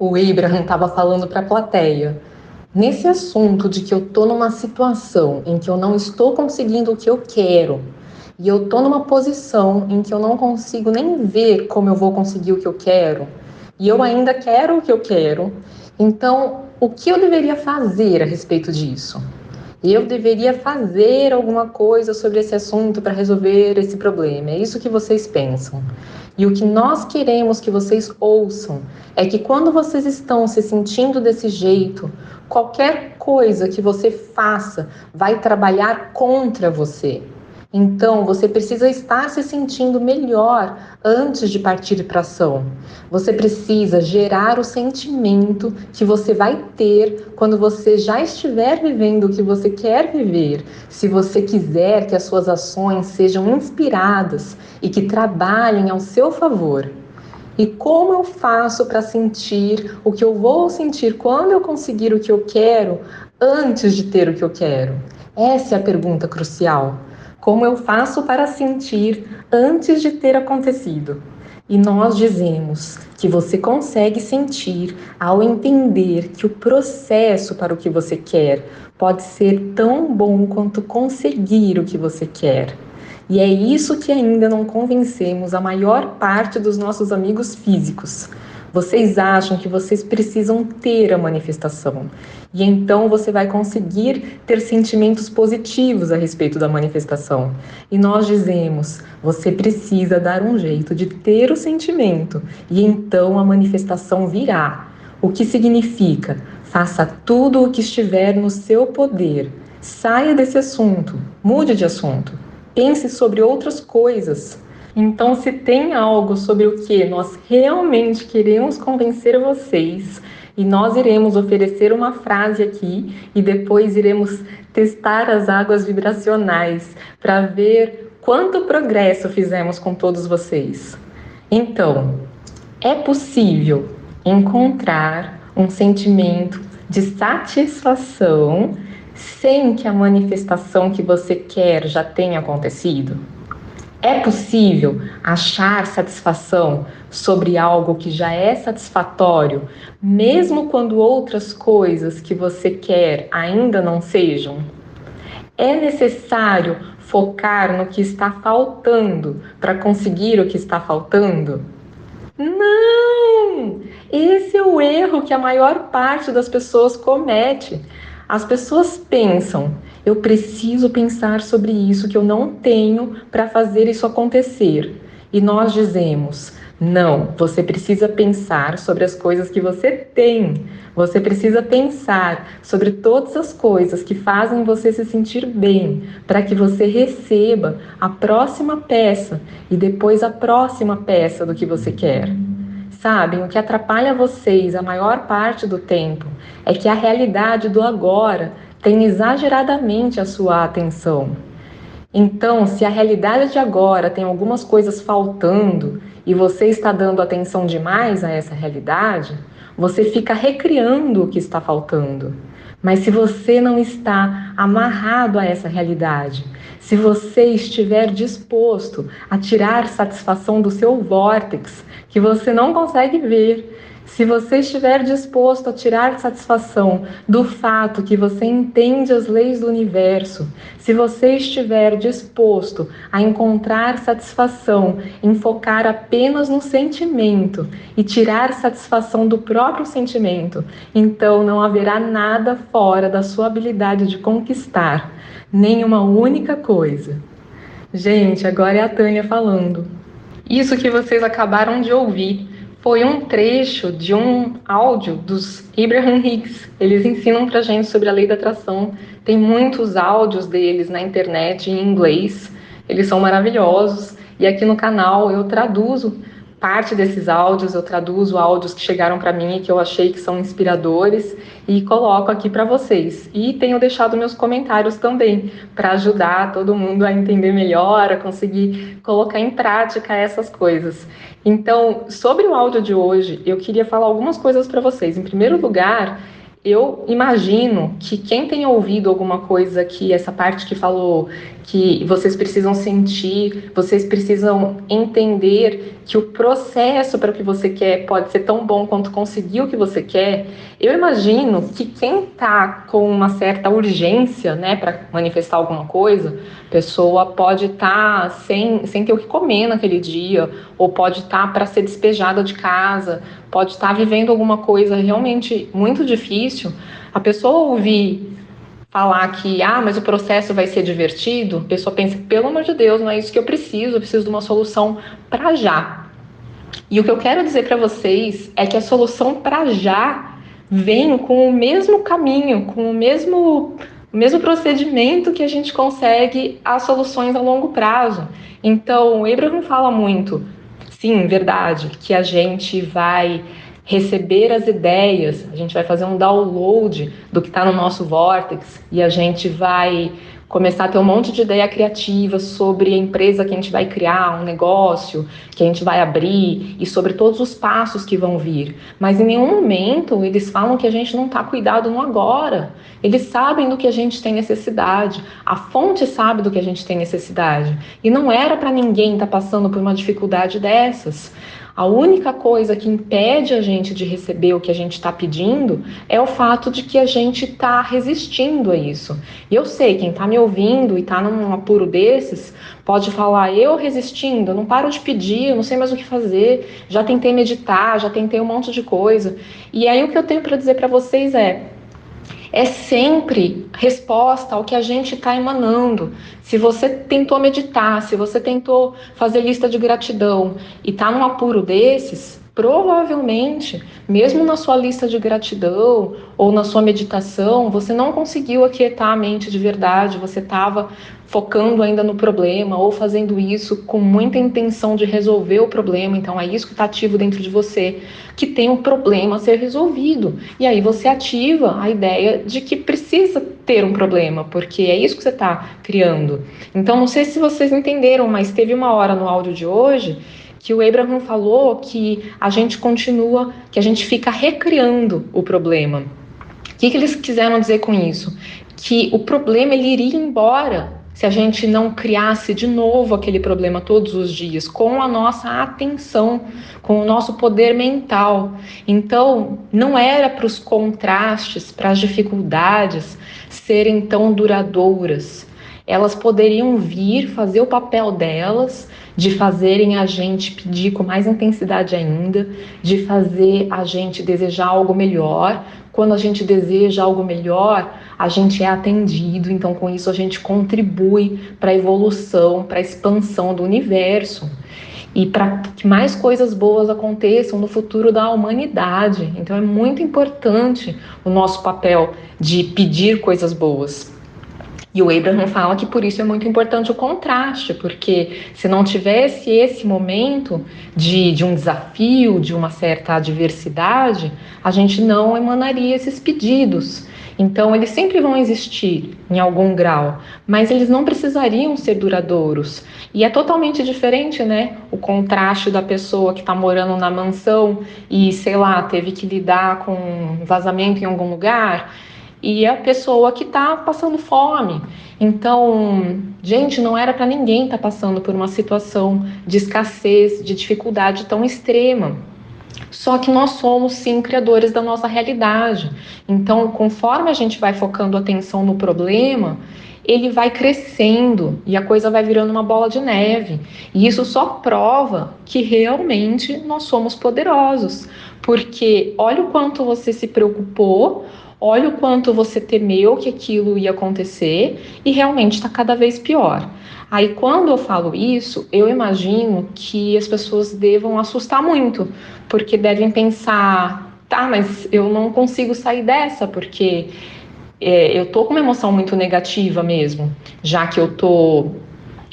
O Abraham estava falando para a plateia. Nesse assunto de que eu estou numa situação em que eu não estou conseguindo o que eu quero, e eu estou numa posição em que eu não consigo nem ver como eu vou conseguir o que eu quero, e eu ainda quero o que eu quero, então o que eu deveria fazer a respeito disso? Eu deveria fazer alguma coisa sobre esse assunto para resolver esse problema. É isso que vocês pensam. E o que nós queremos que vocês ouçam é que quando vocês estão se sentindo desse jeito, qualquer coisa que você faça vai trabalhar contra você. Então, você precisa estar se sentindo melhor antes de partir para a ação. Você precisa gerar o sentimento que você vai ter quando você já estiver vivendo o que você quer viver. Se você quiser que as suas ações sejam inspiradas e que trabalhem ao seu favor. E como eu faço para sentir o que eu vou sentir quando eu conseguir o que eu quero antes de ter o que eu quero? Essa é a pergunta crucial. Como eu faço para sentir antes de ter acontecido? E nós dizemos que você consegue sentir ao entender que o processo para o que você quer pode ser tão bom quanto conseguir o que você quer. E é isso que ainda não convencemos a maior parte dos nossos amigos físicos. Vocês acham que vocês precisam ter a manifestação. E então você vai conseguir ter sentimentos positivos a respeito da manifestação. E nós dizemos, você precisa dar um jeito de ter o sentimento. E então a manifestação virá. O que significa? Faça tudo o que estiver no seu poder. Saia desse assunto. Mude de assunto. Pense sobre outras coisas. Então, se tem algo sobre o que nós realmente queremos convencer vocês, e nós iremos oferecer uma frase aqui e depois iremos testar as águas vibracionais para ver quanto progresso fizemos com todos vocês. Então, é possível encontrar um sentimento de satisfação sem que a manifestação que você quer já tenha acontecido? É possível achar satisfação sobre algo que já é satisfatório, mesmo quando outras coisas que você quer ainda não sejam? É necessário focar no que está faltando para conseguir o que está faltando? Não! Esse é o erro que a maior parte das pessoas comete. As pessoas pensam, eu preciso pensar sobre isso que eu não tenho para fazer isso acontecer. E nós dizemos, não, você precisa pensar sobre as coisas que você tem. Você precisa pensar sobre todas as coisas que fazem você se sentir bem, para que você receba a próxima peça e depois a próxima peça do que você quer. Sabem, o que atrapalha vocês a maior parte do tempo é que a realidade do agora tem exageradamente a sua atenção. Então, se a realidade de agora tem algumas coisas faltando e você está dando atenção demais a essa realidade, você fica recriando o que está faltando. Mas se você não está amarrado a essa realidade, se você estiver disposto a tirar satisfação do seu vórtice, que você não consegue ver, se você estiver disposto a tirar satisfação do fato que você entende as leis do universo, se você estiver disposto a encontrar satisfação em focar apenas no sentimento e tirar satisfação do próprio sentimento, então não haverá nada fora da sua habilidade de conquistar, nem uma única coisa. Gente, agora é a Tânia falando. Isso que vocês acabaram de ouvir foi um trecho de um áudio dos Abraham Hicks. Eles ensinam pra gente sobre a lei da atração. Tem muitos áudios deles na internet em inglês. Eles são maravilhosos. E aqui no canal eu traduzo parte desses áudios, eu traduzo áudios que chegaram para mim e que eu achei que são inspiradores e coloco aqui para vocês. E tenho deixado meus comentários também para ajudar todo mundo a entender melhor, a conseguir colocar em prática essas coisas. Então, sobre o áudio de hoje, eu queria falar algumas coisas para vocês. Em primeiro lugar, eu imagino que quem tenha ouvido alguma coisa aqui, essa parte que falou que vocês precisam sentir, vocês precisam entender que o processo para o que você quer pode ser tão bom quanto conseguir o que você quer, eu imagino que quem está com uma certa urgência, né, para manifestar alguma coisa, a pessoa pode estar sem ter o que comer naquele dia, ou pode estar para ser despejada de casa, pode estar vivendo alguma coisa realmente muito difícil. A pessoa ouvir falar que, mas o processo vai ser divertido, a pessoa pensa, pelo amor de Deus, não é isso que eu preciso de uma solução para já. E o que eu quero dizer para vocês é que a solução para já vem com o mesmo caminho, com o mesmo procedimento que a gente consegue as soluções a longo prazo. Então, o Abraham fala muito, sim, verdade, que a gente vai receber as ideias, a gente vai fazer um download do que está no nosso vórtex e a gente vai começar a ter um monte de ideia criativa sobre a empresa que a gente vai criar, um negócio que a gente vai abrir e sobre todos os passos que vão vir. Mas em nenhum momento eles falam que a gente não está cuidado no agora. Eles sabem do que a gente tem necessidade, a fonte sabe do que a gente tem necessidade. E não era para ninguém estar passando por uma dificuldade dessas. A única coisa que impede a gente de receber o que a gente está pedindo é o fato de que a gente está resistindo a isso. E eu sei, quem está me ouvindo e está num apuro desses, pode falar, eu resistindo, eu não paro de pedir, eu não sei mais o que fazer, já tentei meditar, já tentei um monte de coisa. E aí o que eu tenho para dizer para vocês é sempre resposta ao que a gente está emanando. Se você tentou meditar, se você tentou fazer lista de gratidão e está num apuro desses, provavelmente, mesmo na sua lista de gratidão ou na sua meditação, você não conseguiu aquietar a mente de verdade, você estava focando ainda no problema ou fazendo isso com muita intenção de resolver o problema. Então é isso que está ativo dentro de você, que tem um problema a ser resolvido. E aí você ativa a ideia de que precisa ter um problema, porque é isso que você está criando. Então não sei se vocês entenderam, mas teve uma hora no áudio de hoje que o Abraham falou que a gente continua, que a gente fica recriando o problema. O que eles quiseram dizer com isso? Que o problema ele iria embora se a gente não criasse de novo aquele problema todos os dias, com a nossa atenção, com o nosso poder mental. Então, não era para os contrastes, para as dificuldades serem tão duradouras. Elas poderiam vir fazer o papel delas, de fazerem a gente pedir com mais intensidade ainda, de fazer a gente desejar algo melhor. Quando a gente deseja algo melhor, a gente é atendido, então com isso a gente contribui para a evolução, para a expansão do universo e para que mais coisas boas aconteçam no futuro da humanidade. Então é muito importante o nosso papel de pedir coisas boas. E o Abraham fala que por isso é muito importante o contraste, porque se não tivesse esse momento de um desafio, de uma certa adversidade, a gente não emanaria esses pedidos. Então, eles sempre vão existir em algum grau, mas eles não precisariam ser duradouros. E é totalmente diferente, né? O contraste da pessoa que está morando na mansão e, sei lá, teve que lidar com vazamento em algum lugar, e a pessoa que está passando fome. Então, gente, não era para ninguém estar passando por uma situação de escassez, de dificuldade tão extrema. Só que nós somos, sim, criadores da nossa realidade. Então, conforme a gente vai focando a atenção no problema, ele vai crescendo e a coisa vai virando uma bola de neve. E isso só prova que realmente nós somos poderosos. Porque olha o quanto você se preocupou, olha o quanto você temeu que aquilo ia acontecer e realmente está cada vez pior. Aí, quando eu falo isso, eu imagino que as pessoas devam assustar muito, porque devem pensar, tá, mas eu não consigo sair dessa, porque eu tô com uma emoção muito negativa mesmo, já que eu tô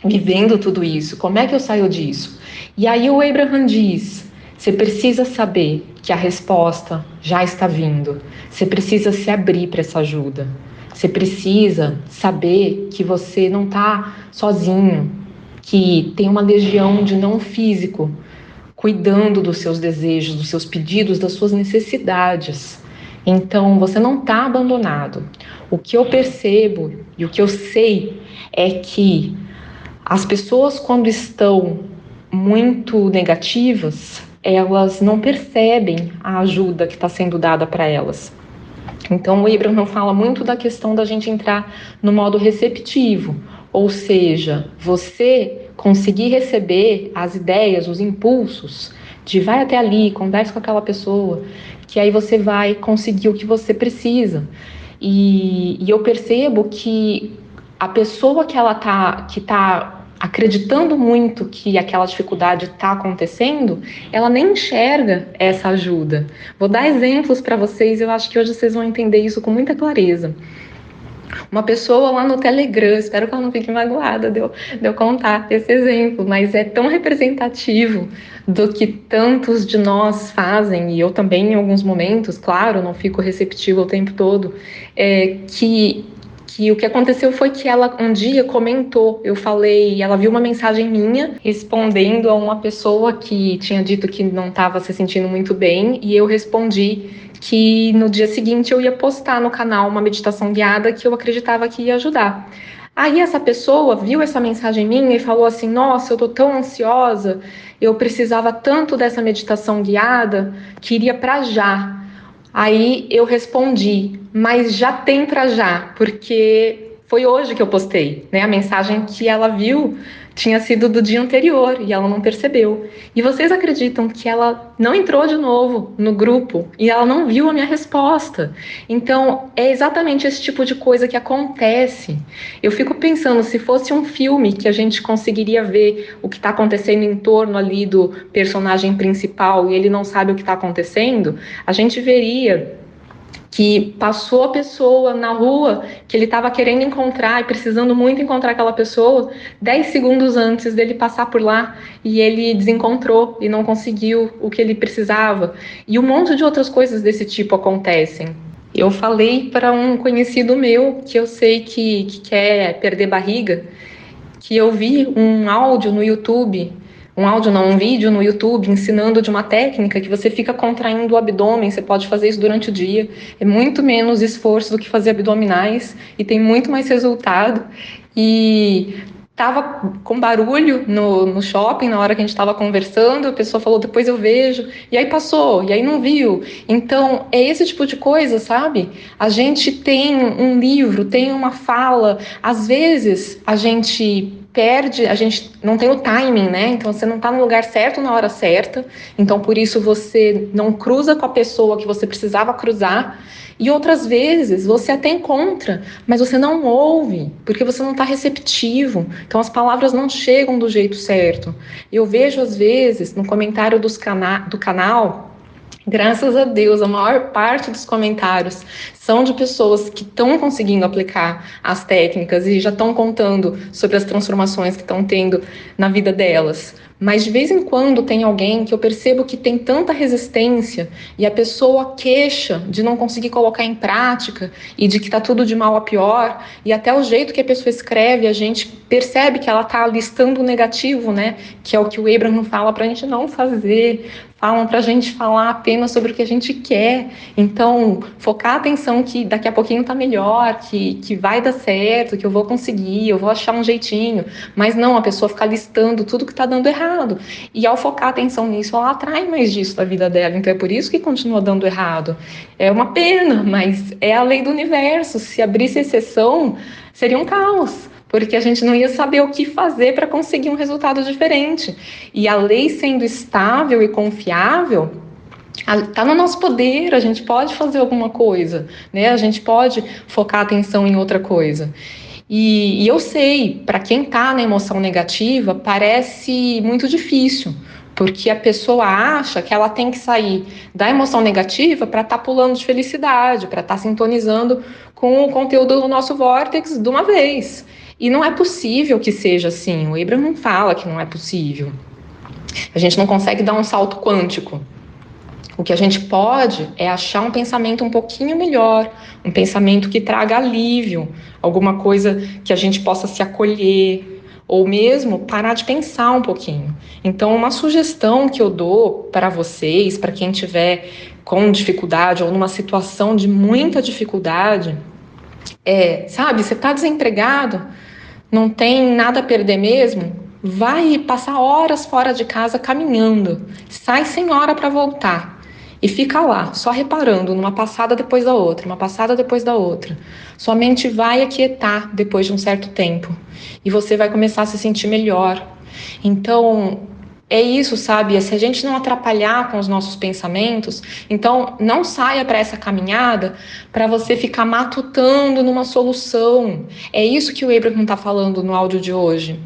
vivendo tudo isso. Como é que eu saio disso? E aí o Abraham diz, você precisa saber que a resposta já está vindo. Você precisa se abrir para essa ajuda. Você precisa saber que você não está sozinho, que tem uma legião de não físico cuidando dos seus desejos, dos seus pedidos, das suas necessidades. Então, você não está abandonado. O que eu percebo e o que eu sei é que as pessoas, quando estão muito negativas, elas não percebem a ajuda que está sendo dada para elas. Então, o Abraham fala muito da questão da gente entrar no modo receptivo, ou seja, você conseguir receber as ideias, os impulsos, de vai até ali, converse com aquela pessoa, que aí você vai conseguir o que você precisa. E eu percebo que a pessoa que tá acreditando muito que aquela dificuldade está acontecendo, ela nem enxerga essa ajuda. Vou dar exemplos para vocês, eu acho que hoje vocês vão entender isso com muita clareza. Uma pessoa lá no Telegram, espero que ela não fique magoada de eu contar esse exemplo, mas é tão representativo do que tantos de nós fazem, e eu também em alguns momentos, claro, não fico receptiva o tempo todo, que o que aconteceu foi que ela um dia comentou, eu falei, ela viu uma mensagem minha respondendo a uma pessoa que tinha dito que não estava se sentindo muito bem, e eu respondi que no dia seguinte eu ia postar no canal uma meditação guiada que eu acreditava que ia ajudar. Aí essa pessoa viu essa mensagem minha e falou assim, nossa, eu tô tão ansiosa, eu precisava tanto dessa meditação guiada, queria para já. Aí eu respondi, mas já tem para já, porque foi hoje que eu postei, né? A mensagem que ela viu tinha sido do dia anterior e ela não percebeu. E vocês acreditam que ela não entrou de novo no grupo e ela não viu a minha resposta? Então, é exatamente esse tipo de coisa que acontece. Eu fico pensando, se fosse um filme que a gente conseguiria ver o que está acontecendo em torno ali do personagem principal e ele não sabe o que está acontecendo, a gente veria que passou a pessoa na rua que ele estava querendo encontrar e precisando muito encontrar aquela pessoa, 10 segundos antes dele passar por lá e ele desencontrou e não conseguiu o que ele precisava. E um monte de outras coisas desse tipo acontecem. Eu falei para um conhecido meu que eu sei que quer perder barriga, que eu vi um áudio no YouTube, um vídeo no YouTube ensinando de uma técnica que você fica contraindo o abdômen, você pode fazer isso durante o dia, é muito menos esforço do que fazer abdominais e tem muito mais resultado. E tava com barulho no shopping na hora que a gente estava conversando, a pessoa falou, depois eu vejo, e aí passou, e aí não viu. Então, é esse tipo de coisa, sabe? A gente tem um livro, tem uma fala, às vezes a gente perde, a gente não tem o timing, né? Então você não está no lugar certo na hora certa, então por isso você não cruza com a pessoa que você precisava cruzar. E outras vezes você até encontra, mas você não ouve, porque você não está receptivo. Então as palavras não chegam do jeito certo. Eu vejo às vezes no comentário do canal, graças a Deus, a maior parte dos comentários são de pessoas que estão conseguindo aplicar as técnicas e já estão contando sobre as transformações que estão tendo na vida delas. Mas de vez em quando tem alguém que eu percebo que tem tanta resistência e a pessoa queixa de não conseguir colocar em prática e de que está tudo de mal a pior, e até o jeito que a pessoa escreve, a gente percebe que ela está listando o negativo, né? Que é o que o Abraham fala para a gente não fazer. Falam para a gente falar apenas sobre o que a gente quer. Então, focar a atenção que daqui a pouquinho tá melhor, que vai dar certo, que eu vou conseguir, eu vou achar um jeitinho. Mas não, a pessoa fica listando tudo que tá dando errado. E ao focar a atenção nisso, ela atrai mais disso da vida dela. Então é por isso que continua dando errado. É uma pena, mas é a lei do universo. Se abrisse exceção, seria um caos, porque a gente não ia saber o que fazer para conseguir um resultado diferente. E a lei sendo estável e confiável, está no nosso poder, a gente pode fazer alguma coisa, né? A gente pode focar a atenção em outra coisa. E eu sei, para quem está na emoção negativa, parece muito difícil, porque a pessoa acha que ela tem que sair da emoção negativa para estar pulando de felicidade, para estar sintonizando com o conteúdo do nosso vórtex de uma vez. E não é possível que seja assim. O Abraham fala que não é possível. A gente não consegue dar um salto quântico. O que a gente pode é achar um pensamento um pouquinho melhor, um pensamento que traga alívio, alguma coisa que a gente possa se acolher, ou mesmo parar de pensar um pouquinho. Então, uma sugestão que eu dou para vocês, para quem tiver com dificuldade ou numa situação de muita dificuldade, sabe, você está desempregado, não tem nada a perder mesmo, vai passar horas fora de casa caminhando, sai sem hora para voltar e fica lá, só reparando numa passada depois da outra, uma passada depois da outra. Sua mente vai aquietar depois de um certo tempo e você vai começar a se sentir melhor. Então, é isso, sabe? Se a gente não atrapalhar com os nossos pensamentos, então não saia para essa caminhada para você ficar matutando numa solução. É isso que o Abraham está falando no áudio de hoje.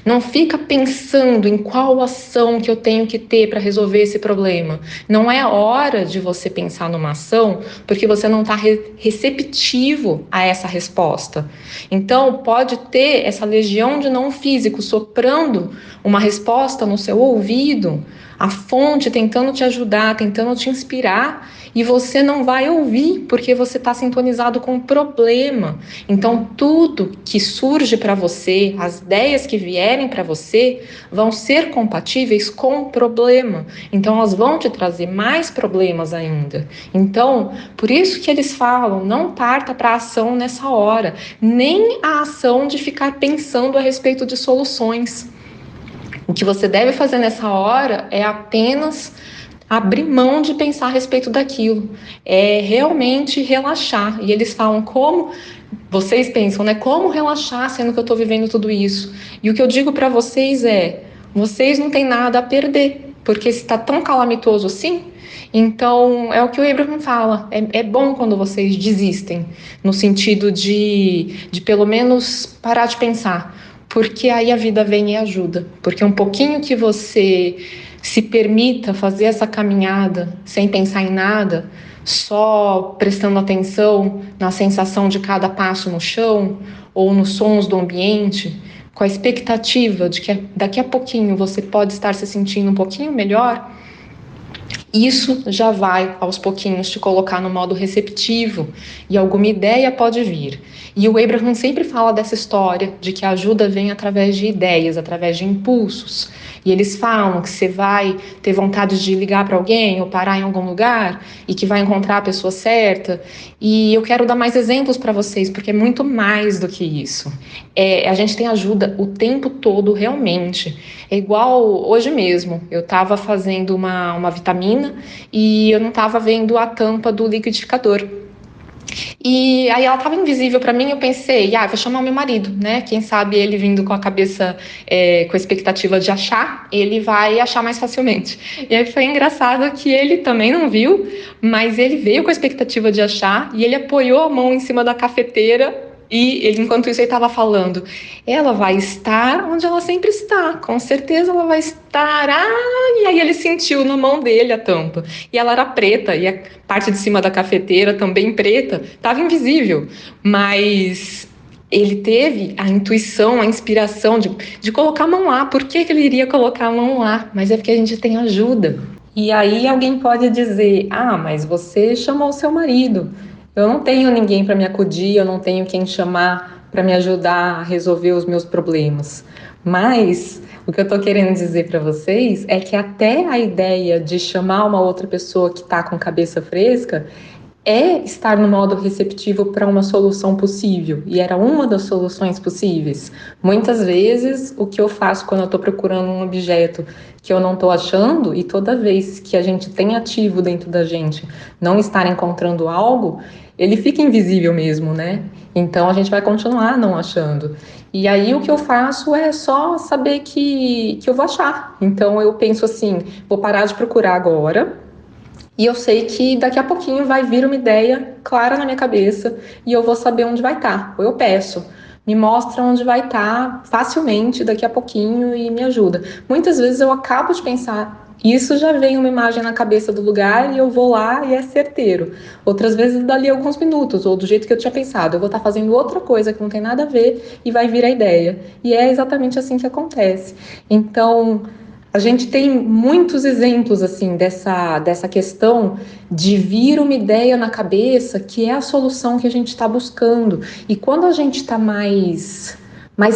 Não fica pensando em qual ação que eu tenho que ter para resolver esse problema. Não é hora de você pensar numa ação porque você não está receptivo a essa resposta. Então, pode ter essa legião de não físico soprando uma resposta no seu ouvido, a fonte tentando te ajudar, tentando te inspirar, e você não vai ouvir porque você está sintonizado com o problema. Então, tudo que surge para você, as ideias que vierem para você, vão ser compatíveis com o problema. Então, elas vão te trazer mais problemas ainda. Então, por isso que eles falam, não parta para a ação nessa hora, nem a ação de ficar pensando a respeito de soluções. O que você deve fazer nessa hora é apenas abrir mão de pensar a respeito daquilo, é realmente relaxar. E eles falam como vocês pensam, né? Como relaxar sendo que eu estou vivendo tudo isso? E o que eu digo para vocês é: vocês não têm nada a perder, porque se está tão calamitoso assim. Então, é o que o Abraham fala, é bom quando vocês desistem, no sentido de pelo menos parar de pensar, porque aí a vida vem e ajuda, porque um pouquinho que você se permita fazer essa caminhada sem pensar em nada, só prestando atenção na sensação de cada passo no chão ou nos sons do ambiente, com a expectativa de que daqui a pouquinho você pode estar se sentindo um pouquinho melhor, isso já vai, aos pouquinhos, te colocar no modo receptivo e alguma ideia pode vir. E o Abraham sempre fala dessa história de que a ajuda vem através de ideias, através de impulsos. E eles falam que você vai ter vontade de ligar para alguém ou parar em algum lugar e que vai encontrar a pessoa certa. E eu quero dar mais exemplos para vocês, porque é muito mais do que isso. A gente tem ajuda o tempo todo, realmente. É igual hoje mesmo, eu estava fazendo uma vitamina e eu não estava vendo a tampa do liquidificador. E aí ela estava invisível para mim, eu pensei, vou chamar o meu marido, né? Quem sabe ele vindo com a cabeça, com a expectativa de achar, ele vai achar mais facilmente. E aí foi engraçado que ele também não viu, mas ele veio com a expectativa de achar e ele apoiou a mão em cima da cafeteira. E ele, enquanto isso, ele estava falando, ela vai estar onde ela sempre está, com certeza ela vai estar. E aí ele sentiu na mão dele a tampa. E ela era preta, e a parte de cima da cafeteira, também preta, estava invisível. Mas ele teve a intuição, a inspiração de colocar a mão lá. Por que ele iria colocar a mão lá? Mas é porque a gente tem ajuda. E aí alguém pode dizer, mas você chamou o seu marido. Eu não tenho ninguém para me acudir, eu não tenho quem chamar para me ajudar a resolver os meus problemas. Mas o que eu estou querendo dizer para vocês é que até a ideia de chamar uma outra pessoa que está com cabeça fresca é estar no modo receptivo para uma solução possível, e era uma das soluções possíveis. Muitas vezes, o que eu faço quando eu estou procurando um objeto que eu não estou achando, e toda vez que a gente tem ativo dentro da gente não estar encontrando algo, ele fica invisível mesmo, né? Então a gente vai continuar não achando. E aí o que eu faço é só saber que eu vou achar. Então eu penso assim, vou parar de procurar agora, e eu sei que daqui a pouquinho vai vir uma ideia clara na minha cabeça e eu vou saber onde vai estar. Ou eu peço, me mostra onde vai estar facilmente daqui a pouquinho e me ajuda. Muitas vezes eu acabo de pensar, isso já vem uma imagem na cabeça do lugar e eu vou lá e é certeiro. Outras vezes dali alguns minutos, ou do jeito que eu tinha pensado, eu vou estar fazendo outra coisa que não tem nada a ver e vai vir a ideia. E é exatamente assim que acontece. Então, a gente tem muitos exemplos assim dessa questão de vir uma ideia na cabeça que é a solução que a gente está buscando. E quando a gente está mais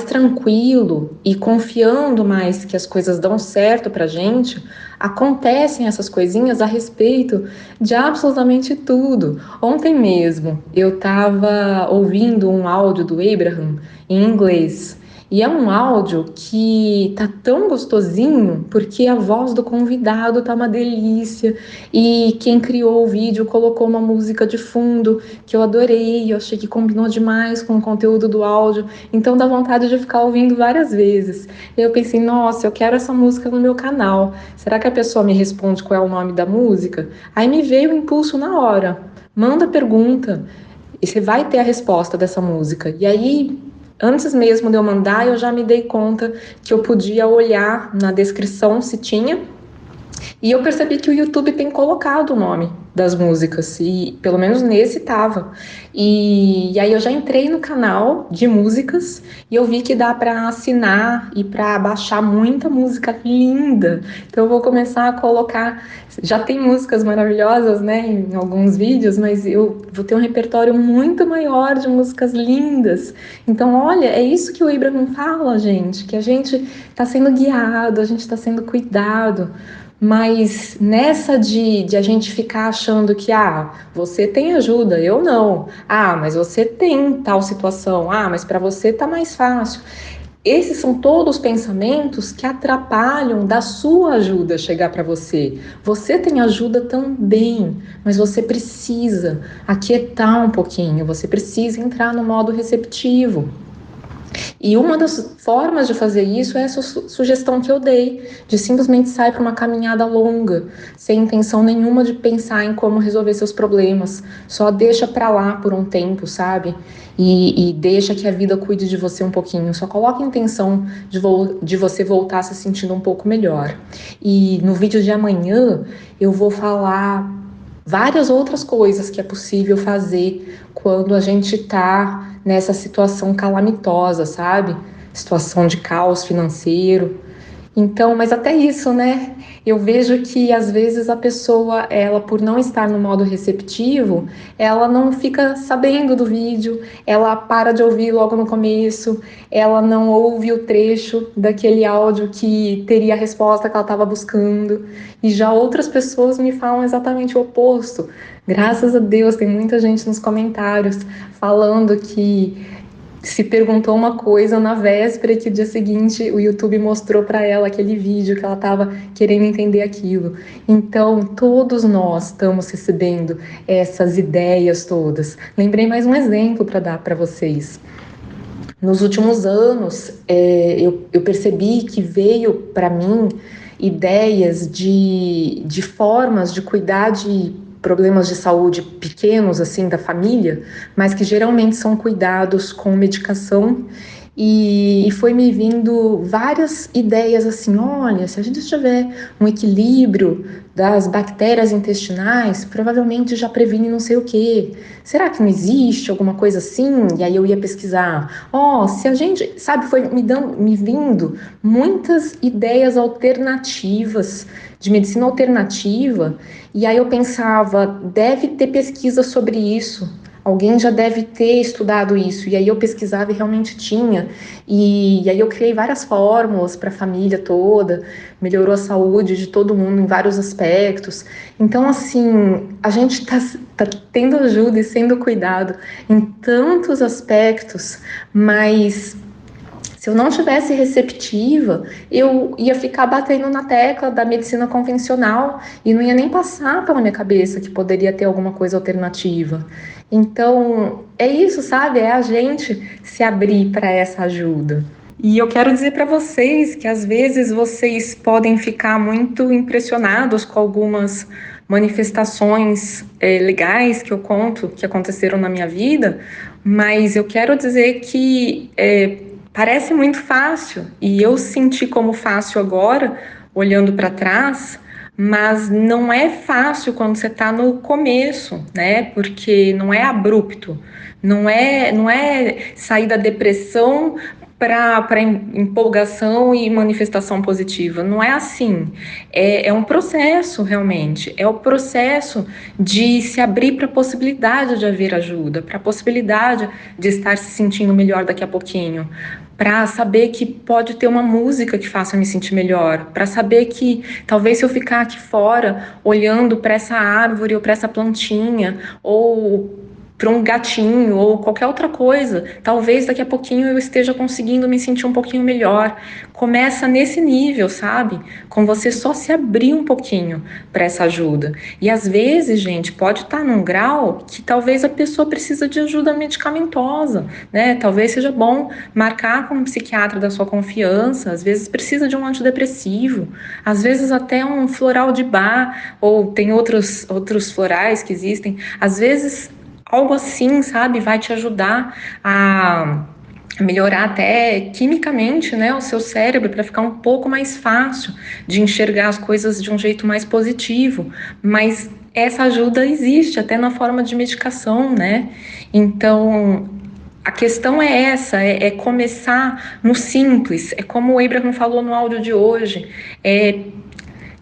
tranquilo e confiando mais que as coisas dão certo para a gente, acontecem essas coisinhas a respeito de absolutamente tudo. Ontem mesmo eu estava ouvindo um áudio do Abraham em inglês. E é um áudio que tá tão gostosinho porque a voz do convidado tá uma delícia e quem criou o vídeo colocou uma música de fundo que eu adorei, eu achei que combinou demais com o conteúdo do áudio, então dá vontade de ficar ouvindo várias vezes. E eu pensei, nossa, eu quero essa música no meu canal. Será que a pessoa me responde qual é o nome da música? Aí me veio o impulso na hora. Manda pergunta e você vai ter a resposta dessa música. E aí, antes mesmo de eu mandar, eu já me dei conta que eu podia olhar na descrição se tinha. E eu percebi que o YouTube tem colocado o nome das músicas, e pelo menos nesse tava. E aí eu já entrei no canal de músicas e eu vi que dá para assinar e para baixar muita música linda. Então eu vou começar a colocar. Já tem músicas maravilhosas, né, em alguns vídeos, mas eu vou ter um repertório muito maior de músicas lindas. Então, olha, é isso que o Abraham fala, gente, que a gente está sendo guiado, a gente está sendo cuidado. Mas nessa de a gente ficar achando que, você tem ajuda, eu não. Mas você tem tal situação. Mas para você tá mais fácil. Esses são todos pensamentos que atrapalham da sua ajuda chegar para você. Você tem ajuda também, mas você precisa aquietar um pouquinho, você precisa entrar no modo receptivo. E uma das formas de fazer isso é essa sugestão que eu dei, de simplesmente sair para uma caminhada longa, sem intenção nenhuma de pensar em como resolver seus problemas. Só deixa para lá por um tempo, sabe? E deixa que a vida cuide de você um pouquinho. Só coloca a intenção de você voltar se sentindo um pouco melhor. E no vídeo de amanhã eu vou falar várias outras coisas que é possível fazer quando a gente está nessa situação calamitosa, sabe? Situação de caos financeiro. Então, mas até isso, né? Eu vejo que às vezes a pessoa, ela por não estar no modo receptivo, ela não fica sabendo do vídeo, ela para de ouvir logo no começo, ela não ouve o trecho daquele áudio que teria a resposta que ela estava buscando. E já outras pessoas me falam exatamente o oposto. Graças a Deus, tem muita gente nos comentários falando que se perguntou uma coisa na véspera e que o dia seguinte o YouTube mostrou para ela aquele vídeo que ela estava querendo entender aquilo. Então, todos nós estamos recebendo essas ideias todas. Lembrei mais um exemplo para dar para vocês. Nos últimos anos, eu percebi que veio para mim ideias de formas de cuidar de problemas de saúde pequenos, assim, da família, mas que geralmente são cuidados com medicação. E foi me vindo várias ideias assim, olha, se a gente tiver um equilíbrio das bactérias intestinais, provavelmente já previne não sei o quê. Será que não existe alguma coisa assim? E aí eu ia pesquisar. Se a gente, sabe, foi me vindo muitas ideias alternativas, de medicina alternativa, e aí eu pensava, deve ter pesquisa sobre isso. Alguém já deve ter estudado isso. E aí eu pesquisava e realmente tinha. E aí eu criei várias fórmulas para a família toda, melhorou a saúde de todo mundo em vários aspectos. Então, assim, a gente tá tendo ajuda e sendo cuidado em tantos aspectos, mas se eu não tivesse receptiva, eu ia ficar batendo na tecla da medicina convencional e não ia nem passar pela minha cabeça que poderia ter alguma coisa alternativa. Então, é isso, sabe? É a gente se abrir para essa ajuda. E eu quero dizer para vocês que às vezes vocês podem ficar muito impressionados com algumas manifestações legais que eu conto que aconteceram na minha vida, mas eu quero dizer que parece muito fácil, e eu senti como fácil agora, olhando para trás, mas não é fácil quando você está no começo, né? Porque não é abrupto, não é sair da depressão para empolgação e manifestação positiva. Não é assim. É um processo, realmente. É o processo de se abrir para a possibilidade de haver ajuda, para a possibilidade de estar se sentindo melhor daqui a pouquinho, para saber que pode ter uma música que faça eu me sentir melhor, para saber que talvez se eu ficar aqui fora olhando para essa árvore ou para essa plantinha ou para um gatinho ou qualquer outra coisa. Talvez daqui a pouquinho eu esteja conseguindo me sentir um pouquinho melhor. Começa nesse nível, sabe? Com você só se abrir um pouquinho para essa ajuda. E às vezes, gente, pode estar num grau que talvez a pessoa precisa de ajuda medicamentosa, né? Talvez seja bom marcar com um psiquiatra da sua confiança, às vezes precisa de um antidepressivo, às vezes até um floral de bar, ou tem outros florais que existem, às vezes algo assim, sabe, vai te ajudar a melhorar até quimicamente, né, o seu cérebro para ficar um pouco mais fácil de enxergar as coisas de um jeito mais positivo, mas essa ajuda existe até na forma de medicação, né? Então, a questão é essa, é começar no simples, é como o Abraham falou no áudio de hoje, é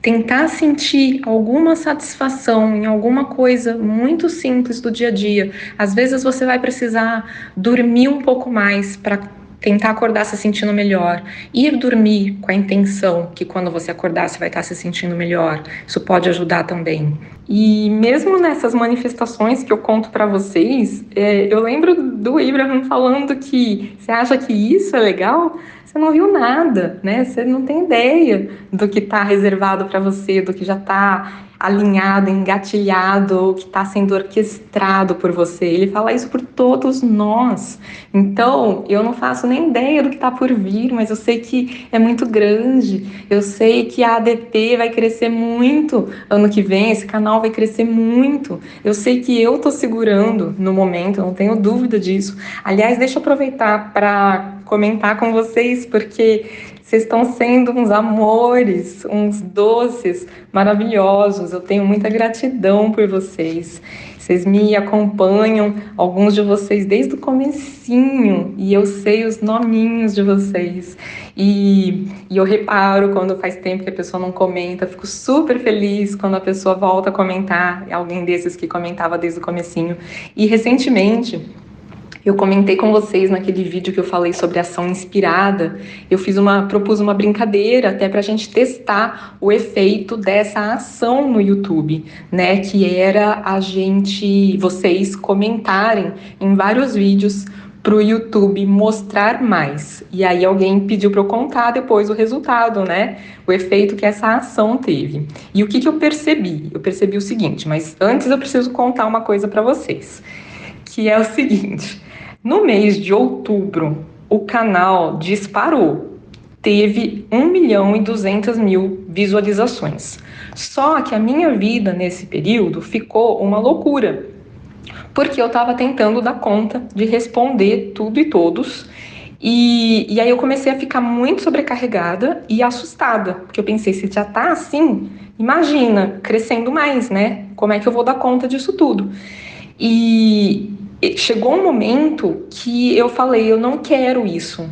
tentar sentir alguma satisfação em alguma coisa muito simples do dia a dia. Às vezes você vai precisar dormir um pouco mais para tentar acordar se sentindo melhor. Ir dormir com a intenção que quando você acordar você vai estar se sentindo melhor. Isso pode ajudar também. E mesmo nessas manifestações que eu conto para vocês, eu lembro do Abraham falando que você acha que isso é legal? Você não viu nada, né? Você não tem ideia do que está reservado para você, do que já está alinhado, engatilhado, ou que está sendo orquestrado por você. Ele fala isso por todos nós. Então, eu não faço nem ideia do que está por vir, mas eu sei que é muito grande. Eu sei que a ADP vai crescer muito ano que vem, esse canal vai crescer muito. Eu sei que eu estou segurando no momento, eu não tenho dúvida disso. Aliás, deixa eu aproveitar para comentar com vocês, porque vocês estão sendo uns amores, uns doces maravilhosos. Eu tenho muita gratidão por vocês. Vocês me acompanham, alguns de vocês desde o comecinho, e eu sei os nominhos de vocês. E eu reparo quando faz tempo que a pessoa não comenta, fico super feliz quando a pessoa volta a comentar, alguém desses que comentava desde o comecinho. E recentemente, eu comentei com vocês naquele vídeo que eu falei sobre ação inspirada, propus uma brincadeira até para a gente testar o efeito dessa ação no YouTube, né? Que era vocês comentarem em vários vídeos para o YouTube mostrar mais. E aí alguém pediu para eu contar depois o resultado, né? O efeito que essa ação teve. E o que eu percebi? Eu percebi o seguinte, mas antes eu preciso contar uma coisa para vocês, que é o seguinte. No mês de outubro, o canal disparou, teve 1.200.000 visualizações. Só que a minha vida nesse período ficou uma loucura, porque eu estava tentando dar conta de responder tudo e todos, e aí eu comecei a ficar muito sobrecarregada e assustada, porque eu pensei, se já tá assim, imagina, crescendo mais, né? Como é que eu vou dar conta disso tudo? E chegou um momento que eu falei, eu não quero isso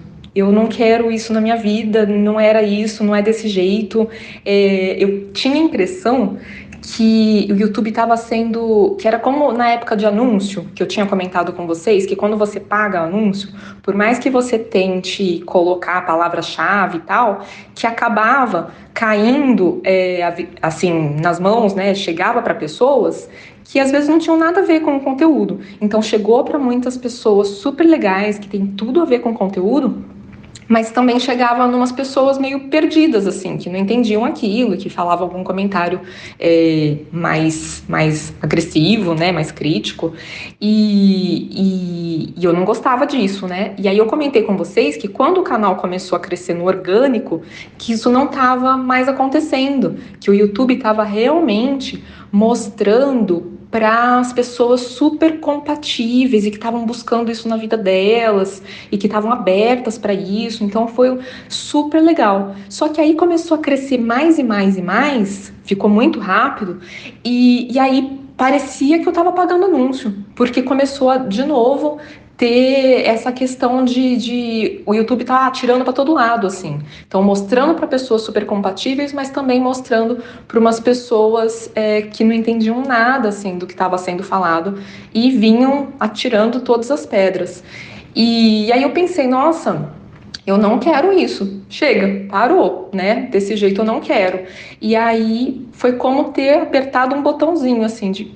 na minha vida, não era isso, não é desse jeito. Eu tinha a impressão que o YouTube estava que era como na época de anúncio, que eu tinha comentado com vocês, que quando você paga anúncio, por mais que você tente colocar a palavra-chave e tal, que acabava caindo, assim, nas mãos, né, chegava para pessoas que às vezes não tinham nada a ver com o conteúdo. Então chegou para muitas pessoas super legais, que tem tudo a ver com o conteúdo, mas também chegava em umas pessoas meio perdidas, assim, que não entendiam aquilo, que falavam algum comentário mais agressivo, né, mais crítico, e eu não gostava disso, né? E aí eu comentei com vocês que quando o canal começou a crescer no orgânico, que isso não estava mais acontecendo, que o YouTube estava realmente mostrando para as pessoas super compatíveis e que estavam buscando isso na vida delas e que estavam abertas para isso. Então foi super legal. Só que aí começou a crescer mais e mais e mais, ficou muito rápido, e aí parecia que eu estava pagando anúncio, porque começou de novo ter essa questão de o YouTube tá atirando para todo lado, assim. Então, mostrando para pessoas super compatíveis, mas também mostrando para umas pessoas que não entendiam nada, assim, do que estava sendo falado e vinham atirando todas as pedras. E aí eu pensei, nossa, eu não quero isso. Chega, parou, né? Desse jeito eu não quero. E aí foi como ter apertado um botãozinho, assim, de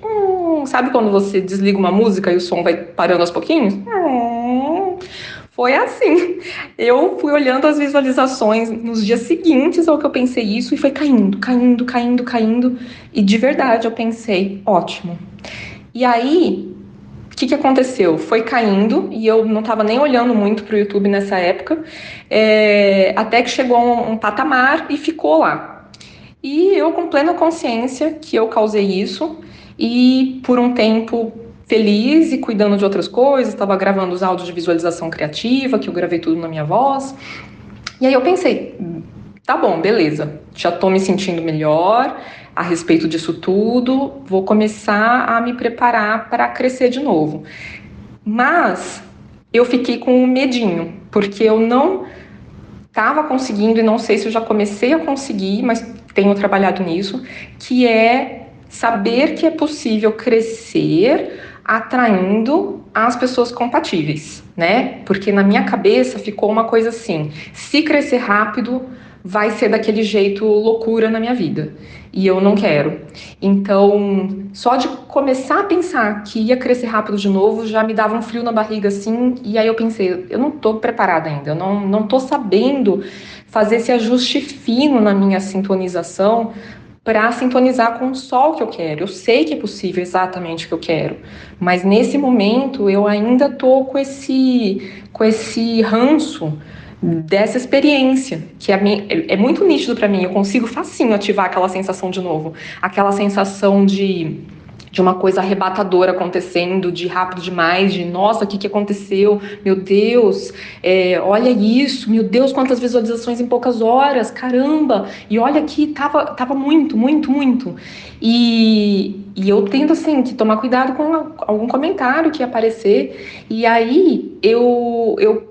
sabe quando você desliga uma música e o som vai parando aos pouquinhos? Foi assim. Eu fui olhando as visualizações nos dias seguintes ao que eu pensei isso e foi caindo, caindo, caindo, caindo. E de verdade eu pensei, ótimo. E aí, o que aconteceu? Foi caindo e eu não estava nem olhando muito para o YouTube nessa época, até que chegou um patamar e ficou lá. E eu com plena consciência que eu causei isso e por um tempo feliz e cuidando de outras coisas, estava gravando os áudios de visualização criativa, que eu gravei tudo na minha voz. E aí eu pensei, tá bom, beleza, já estou me sentindo melhor a respeito disso tudo, vou começar a me preparar para crescer de novo. Mas eu fiquei com um medinho, porque eu não estava conseguindo, e não sei se eu já comecei a conseguir, mas tenho trabalhado nisso, que é saber que é possível crescer atraindo as pessoas compatíveis, né? Porque na minha cabeça ficou uma coisa assim, se crescer rápido, vai ser daquele jeito loucura na minha vida. E eu não quero. Então, só de começar a pensar que ia crescer rápido de novo, já me dava um frio na barriga, assim, e aí eu pensei, eu não tô preparada ainda, eu não tô sabendo fazer esse ajuste fino na minha sintonização para sintonizar com o sol que eu quero. Eu sei que é possível exatamente o que eu quero, mas nesse momento eu ainda tô com esse ranço dessa experiência, que é muito nítido para mim. Eu consigo facinho ativar aquela sensação de novo, aquela sensação de uma coisa arrebatadora acontecendo, de rápido demais, de nossa, o que aconteceu? Meu Deus, olha isso, meu Deus, quantas visualizações em poucas horas, caramba! E olha que tava muito, muito, muito. E eu tento, assim, que tomar cuidado com algum comentário que aparecer. E aí,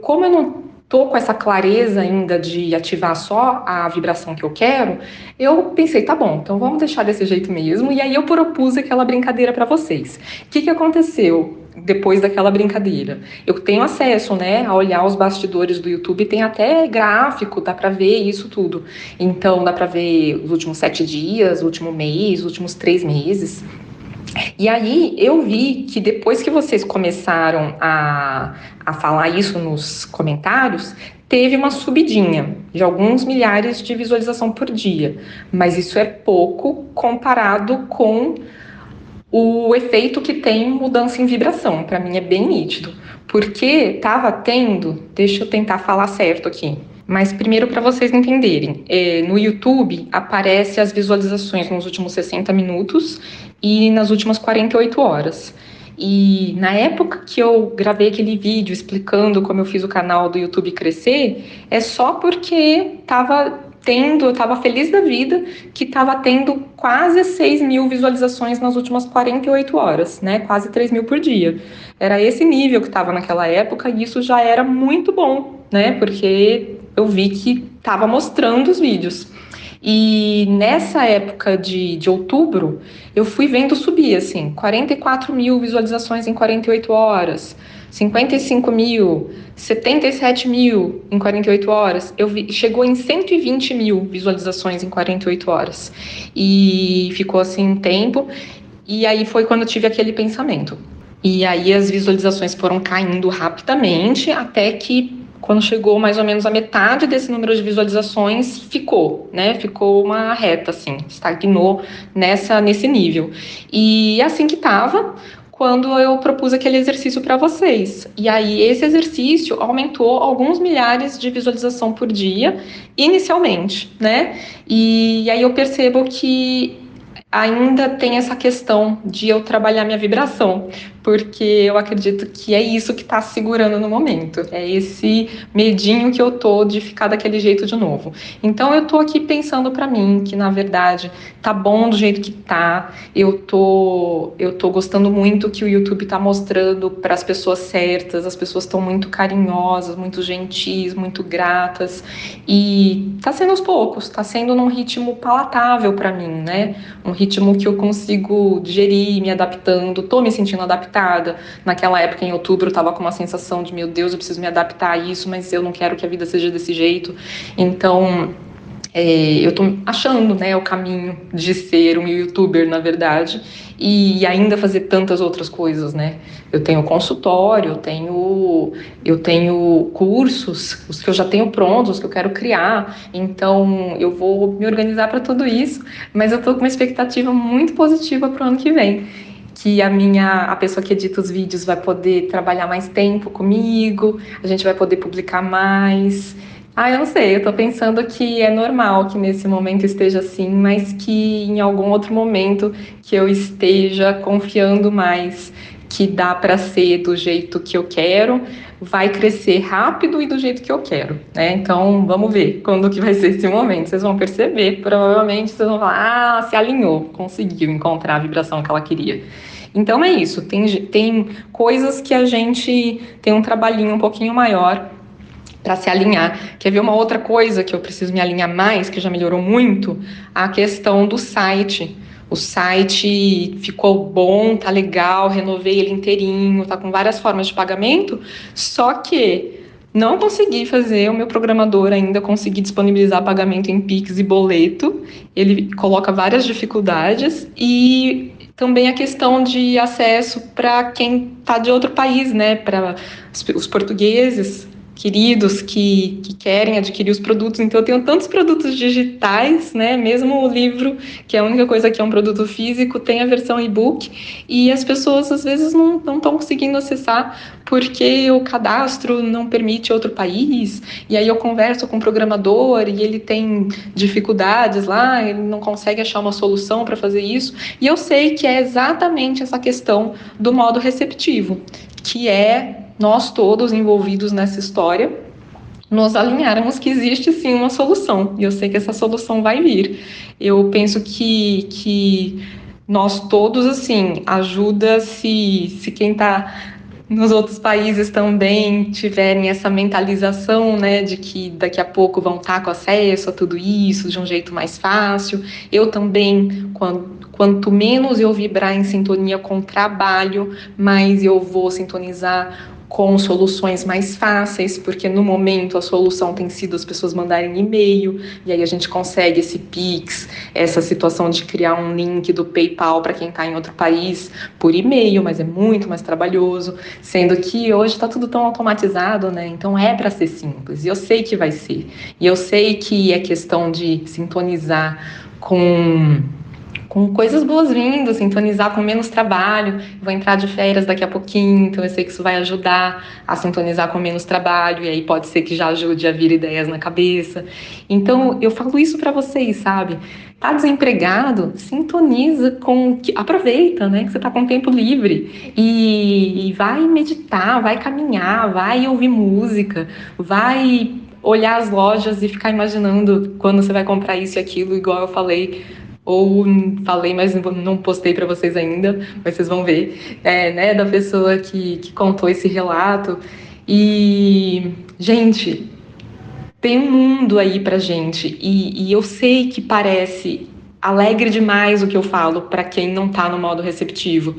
como eu não tô com essa clareza ainda de ativar só a vibração que eu quero, eu pensei, tá bom, então vamos deixar desse jeito mesmo. E aí eu propus aquela brincadeira para vocês. O que aconteceu depois daquela brincadeira? Eu tenho acesso, né, a olhar os bastidores do YouTube, tem até gráfico, dá para ver isso tudo. Então dá para ver os últimos 7 dias, o último mês, os últimos 3 meses. E aí eu vi que depois que vocês começaram a falar isso nos comentários, teve uma subidinha de alguns milhares de visualização por dia. Mas isso é pouco comparado com o efeito que tem mudança em vibração. Para mim é bem nítido. Porque estava tendo, deixa eu tentar falar certo aqui. Mas primeiro, para vocês entenderem, no YouTube aparece as visualizações nos últimos 60 minutos e nas últimas 48 horas. E na época que eu gravei aquele vídeo explicando como eu fiz o canal do YouTube crescer, é só porque eu estava feliz da vida que estava tendo quase 6 mil visualizações nas últimas 48 horas, né? Quase 3 mil por dia. Era esse nível que estava naquela época e isso já era muito bom, né? Porque eu vi que estava mostrando os vídeos. E nessa época de outubro, eu fui vendo subir, assim, 44 mil visualizações em 48 horas, 55 mil, 77 mil em 48 horas. Chegou em 120 mil visualizações em 48 horas. E ficou assim um tempo. E aí foi quando eu tive aquele pensamento. E aí as visualizações foram caindo rapidamente, até que quando chegou mais ou menos a metade desse número de visualizações, ficou, né? Ficou uma reta, assim, estagnou nesse nível. E assim que estava, quando eu propus aquele exercício para vocês. E aí esse exercício aumentou alguns milhares de visualização por dia, inicialmente, né? E aí eu percebo que ainda tem essa questão de eu trabalhar minha vibração, porque eu acredito que é isso que está segurando no momento, é esse medinho que eu tô de ficar daquele jeito de novo. Então eu tô aqui pensando para mim que na verdade tá bom do jeito que tá, eu tô gostando muito que o YouTube tá mostrando para as pessoas certas, as pessoas estão muito carinhosas, muito gentis, muito gratas, e tá sendo aos poucos, tá sendo num ritmo palatável para mim, né? Um ritmo que eu consigo digerir, me adaptando, tô me sentindo adaptada. Naquela época, em outubro, eu tava com uma sensação de, meu Deus, eu preciso me adaptar a isso, mas eu não quero que a vida seja desse jeito. Então, Eu tô achando, né, o caminho de ser um youtuber, na verdade, e ainda fazer tantas outras coisas, né? Eu tenho consultório, eu tenho cursos, os que eu já tenho prontos, os que eu quero criar, então eu vou me organizar para tudo isso, mas eu tô com uma expectativa muito positiva para o ano que vem. Que a pessoa que edita os vídeos vai poder trabalhar mais tempo comigo, a gente vai poder publicar mais. Eu não sei, eu tô pensando que é normal que nesse momento esteja assim, mas que em algum outro momento que eu esteja confiando mais que dá para ser do jeito que eu quero, vai crescer rápido e do jeito que eu quero, né? Então, vamos ver quando que vai ser esse momento. Vocês vão perceber, provavelmente vocês vão falar, se alinhou, conseguiu encontrar a vibração que ela queria. Então é isso, tem coisas que a gente tem um trabalhinho um pouquinho maior para se alinhar. Quer ver uma outra coisa que eu preciso me alinhar mais, que já melhorou muito? A questão do site. O site ficou bom, tá legal, renovei ele inteirinho, tá com várias formas de pagamento, só que não consegui fazer, o meu programador ainda conseguir disponibilizar pagamento em Pix e boleto, ele coloca várias dificuldades e também a questão de acesso para quem está de outro país, né, para os portugueses queridos que querem adquirir os produtos. Então eu tenho tantos produtos digitais, né? Mesmo o livro, que é a única coisa que é um produto físico, tem a versão e-book e as pessoas às vezes não estão conseguindo acessar porque o cadastro não permite outro país. E aí eu converso com o programador e ele tem dificuldades lá, ele não consegue achar uma solução para fazer isso. E eu sei que é exatamente essa questão do modo receptivo, que é nós todos envolvidos nessa história nos alinharmos que existe sim uma solução, e eu sei que essa solução vai vir. Eu penso que nós todos, assim, ajuda se quem está nos outros países também tiverem essa mentalização, né, de que daqui a pouco vão estar com acesso a tudo isso de um jeito mais fácil. Eu também, quanto menos eu vibrar em sintonia com o trabalho, mais eu vou sintonizar com soluções mais fáceis, porque no momento a solução tem sido as pessoas mandarem e-mail, e aí a gente consegue esse Pix, essa situação de criar um link do PayPal para quem está em outro país por e-mail, mas é muito mais trabalhoso, sendo que hoje está tudo tão automatizado, né? Então é para ser simples, e eu sei que vai ser, e eu sei que é questão de sintonizar com coisas boas-vindas, sintonizar com menos trabalho. Vou entrar de férias daqui a pouquinho, então eu sei que isso vai ajudar a sintonizar com menos trabalho, e aí pode ser que já ajude a vir ideias na cabeça. Então eu falo isso para vocês, sabe? Tá desempregado? Sintoniza aproveita, né, que você tá com tempo livre e vai meditar, vai caminhar, vai ouvir música, vai olhar as lojas e ficar imaginando quando você vai comprar isso e aquilo, igual eu falei, ou falei, mas não postei para vocês ainda, mas vocês vão ver, né, da pessoa que contou esse relato. E, gente, tem um mundo aí pra gente, e eu sei que parece alegre demais o que eu falo para quem não tá no modo receptivo,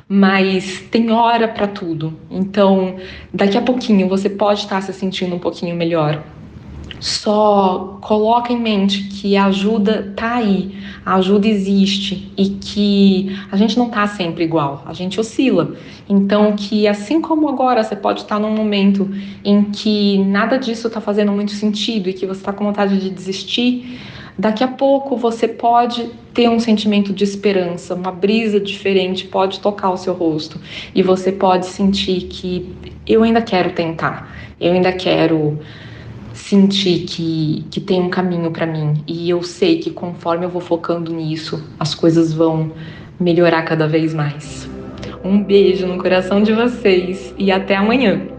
mas tem hora para tudo. Então, daqui a pouquinho você pode estar se sentindo um pouquinho melhor. Só coloca em mente que a ajuda tá aí, a ajuda existe e que a gente não tá sempre igual, a gente oscila. Então, que assim como agora você pode estar num momento em que nada disso tá fazendo muito sentido e que você tá com vontade de desistir, daqui a pouco você pode ter um sentimento de esperança, uma brisa diferente pode tocar o seu rosto e você pode sentir que eu ainda quero tentar, eu ainda quero sentir que tem um caminho para mim, e eu sei que conforme eu vou focando nisso, as coisas vão melhorar cada vez mais. Um beijo no coração de vocês e até amanhã!